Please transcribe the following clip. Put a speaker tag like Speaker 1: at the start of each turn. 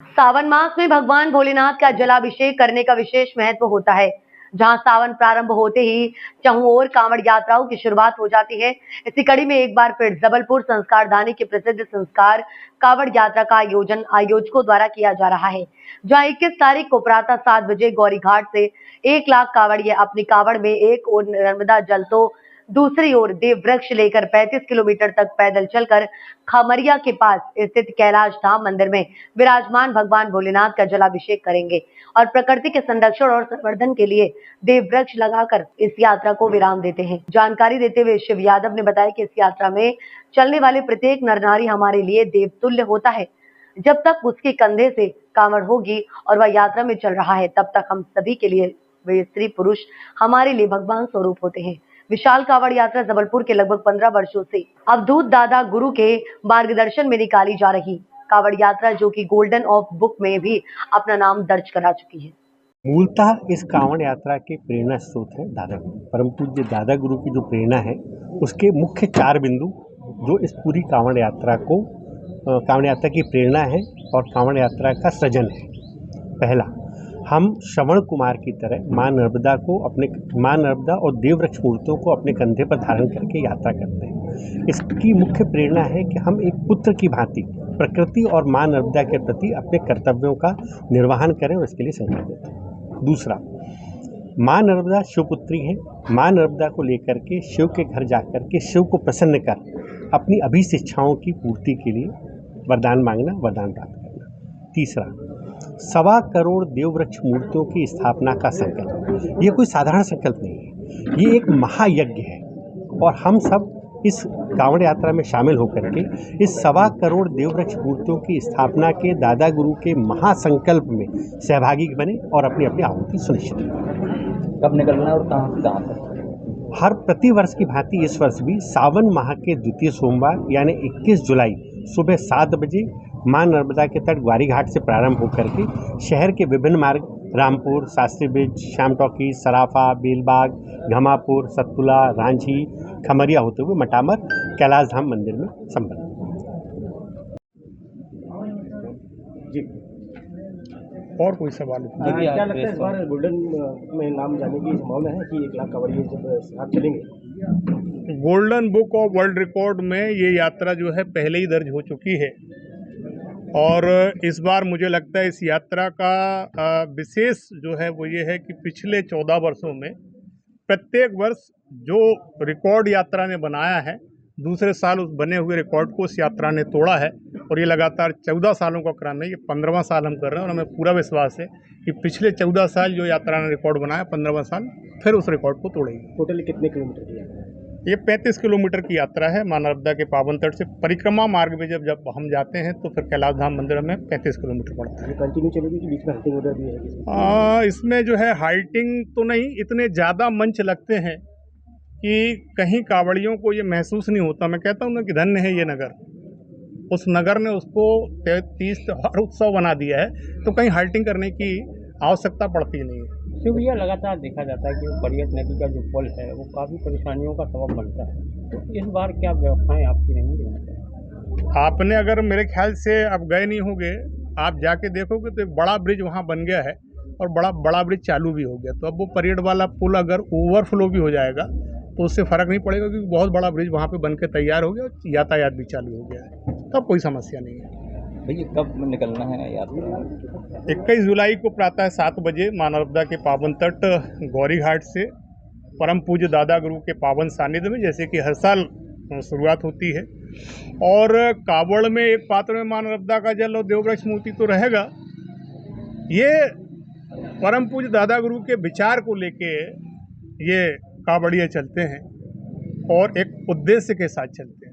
Speaker 1: सावन मास में भगवान भोलेनाथ का जलाभिषेक करने का विशेष महत्व होता है। जहां सावन प्रारंभ होते ही चहुं ओर कांवड़ यात्राओं की शुरुआत हो जाती है। इसी कड़ी में एक बार फिर जबलपुर संस्कारधानी के प्रसिद्ध संस्कार कांवड़ यात्रा का आयोजन आयोजकों द्वारा किया जा रहा है। जहां 21 तारीख को प्रातः 7 बजे गौरी घाट से 1 लाख कांवड़िए अपनी कांवड़ में एक ओर नर्मदा जल तो दूसरी ओर देव वृक्ष लेकर 35 किलोमीटर तक पैदल चलकर खमरिया के पास स्थित कैलाश धाम मंदिर में विराजमान भगवान भोलेनाथ का जलाभिषेक करेंगे और प्रकृति के संरक्षण और संवर्धन के लिए देव वृक्ष लगाकर इस यात्रा को विराम देते हैं। जानकारी देते हुए शिव यादव ने बताया कि इस यात्रा में चलने वाले प्रत्येक नर नारी हमारे लिए देवतुल्य होता है। जब तक उसके कंधे से कांवड़ होगी और वह यात्रा में चल रहा है, तब तक हम सभी के लिए वे स्त्री पुरुष हमारे लिए भगवान स्वरूप होते हैं। विशाल कांवड़ यात्रा जबलपुर के लगभग 15 वर्षों से अवधूत दादा गुरु के मार्गदर्शन में निकाली जा रही कांवड़ यात्रा, जो कि गोल्डन ऑफ बुक में भी अपना नाम दर्ज करा चुकी है।
Speaker 2: मूलतः इस कांवड़ यात्रा के प्रेरणा स्रोत है दादा गुरु। परम पूज्य दादा गुरु की जो प्रेरणा है, उसके मुख्य 4 बिंदु जो इस पूरी कांवड़ यात्रा की प्रेरणा है और कांवड़ यात्रा का सृजन है। पहला, हम श्रवण कुमार की तरह माँ नर्मदा और देव वृक्ष मूर्तियों को अपने कंधे पर धारण करके यात्रा करते हैं। इसकी मुख्य प्रेरणा है कि हम एक पुत्र की भांति प्रकृति और माँ नर्मदा के प्रति अपने कर्तव्यों का निर्वहन करें और इसके लिए संकल्प लेते हैं। दूसरा, माँ नर्मदा शिवपुत्री हैं। माँ नर्मदा को लेकर के शिव के घर जाकर के शिव को प्रसन्न कर अपनी अभीष्ट इच्छाओं की पूर्ति के लिए वरदान मांगना, वरदान प्राप्त करना। तीसरा, 1.25 करोड़ देव वृक्ष मूर्तियों की स्थापना का संकल्प। ये कोई साधारण संकल्प नहीं है, ये एक महायज्ञ है और हम सब इस कांवड़ यात्रा में शामिल होकर के इस 1.25 करोड़ देव वृक्ष मूर्तियों की स्थापना के दादा गुरु के महासंकल्प में सहभागी बने और अपनी अपनी आहुति सुनिश्चित करें।
Speaker 3: कब निकलना और कहाँ से कहाँ तक?
Speaker 2: हर प्रतिवर्ष की भांति इस वर्ष भी सावन माह के द्वितीय सोमवार यानी 21 जुलाई सुबह 7 बजे मां नर्मदा के तट ग्वारी घाट से प्रारंभ होकर के शहर के विभिन्न मार्ग रामपुर, शास्त्री ब्रिज, श्याम टॉकी, सराफा, बेलबाग, घमापुर, सतपुला, रांझी, खमरिया होते हुए मटामर कैलाश धाम मंदिर में संपन्न।
Speaker 4: जी, और कोई सवाल?
Speaker 3: क्या लगता है इस बार गोल्डन में नाम जाने की संभावना है कि 1 लाख कांवड़िए जब साथ चलेंगे?
Speaker 4: Golden book of world record में ये यात्रा जो है पहले ही दर्ज हो चुकी है और इस बार मुझे लगता है इस यात्रा का विशेष जो है वो ये है कि पिछले 14 वर्षों में प्रत्येक वर्ष जो रिकॉर्ड यात्रा ने बनाया है, दूसरे साल उस बने हुए रिकॉर्ड को उस यात्रा ने तोड़ा है और ये लगातार 14 सालों का क्रम है। ये 15वां साल हम कर रहे हैं और हमें पूरा विश्वास है कि पिछले 14 साल जो यात्रा ने रिकॉर्ड बनाया, 15वां साल फिर उस रिकॉर्ड को तोड़ेगी।
Speaker 3: टोटली कितने किलोमीटर की है?
Speaker 4: ये 35 किलोमीटर की यात्रा है। माँ नर्मदा के पावन तट से परिक्रमा मार्ग में जब हम जाते हैं तो फिर कैलाश धाम मंदिर में 35 किलोमीटर पड़ता है।
Speaker 3: कंटिन्यू चलेगी कि बीच में हाइटिंग वगैरह भी है?
Speaker 4: इसमें जो है हाइटिंग तो नहीं, इतने ज़्यादा मंच लगते हैं कि कहीं कांवड़ियों को ये महसूस नहीं होता। मैं कहता हूँ ना कि धन्य है ये नगर, उस नगर ने उसको 33 त्योहार उत्सव बना दिया है, तो कहीं हाइटिंग करने की आवश्यकता पड़ती नहीं है।
Speaker 5: शिव भैया, लगातार देखा जाता है कि परियत नदी का जो पुल है वो काफ़ी परेशानियों का सबब बनता है, तो इस बार क्या व्यवस्थाएं आपकी रहेंगी?
Speaker 4: आपने अगर मेरे ख्याल से अब गए नहीं होंगे, आप जाके देखोगे तो एक बड़ा ब्रिज वहाँ बन गया है और बड़ा ब्रिज चालू भी हो गया। तो अब वो परियट वाला पुल अगर ओवरफ्लो भी हो जाएगा तो उससे फ़र्क नहीं पड़ेगा, क्योंकि बहुत बड़ा ब्रिज वहाँ पे बन के तैयार हो गया और यातायात भी चालू हो गया है, तब कोई समस्या नहीं है।
Speaker 3: भैया, कब निकलना है यात्रा?
Speaker 4: 21 जुलाई को प्रातः 7 बजे माँ नर्मदा के पावन तट गौरी घाट से परम पूज्य दादा गुरु के पावन सानिध्य में, जैसे कि हर साल शुरुआत होती है, और कांवड़ में एक पात्र में माँ नर्मदा का जल और देववृक्ष मूर्ति तो रहेगा। ये परम पूज्य दादा गुरु के विचार को लेके ये कांवड़िए चलते हैं और एक उद्देश्य के साथ चलते हैं।